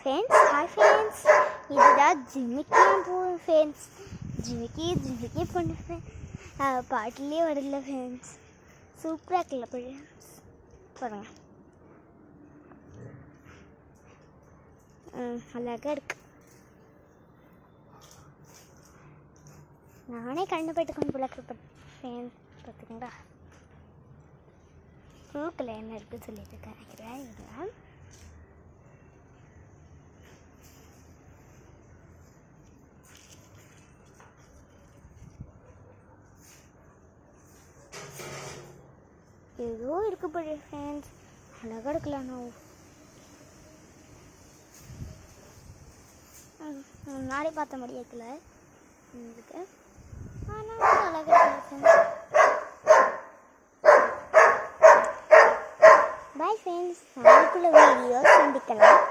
Friends, hi friends. இதுதான் ஜிமிக்கி போகும் ஃப்ரெண்ட்ஸ். ஜிமிக்கி பொண்ணு ஃப்ரெண்ட்ஸ். பாட்டிலே வரல ஃப்ரெண்ட்ஸ். சூப்பராக இருக்குல்ல ஃப்ரெண்ட்ஸ், பாருங்க. அழகாக இருக்கு. நானே கண்டுபட்டு கொண்டு ஃப்ரெண்ட்ஸ். பார்த்துக்கோங்களா, குழுக்கில் என்ன இருக்குன்னு சொல்லிட்டு நினைக்கிறேன். ஏதோ இருக்கு போய் ஃப்ரெண்ட்ஸ், அழகாக இருக்கலாம். முன்னாடி பார்த்த மாதிரி இருக்கல இதுக்கு, ஆனால் அழகாக இருக்கு. பாய் ஃப்ரெண்ட்ஸ், நாளைக்குள்ள வீடியோ சந்திக்கலாம்.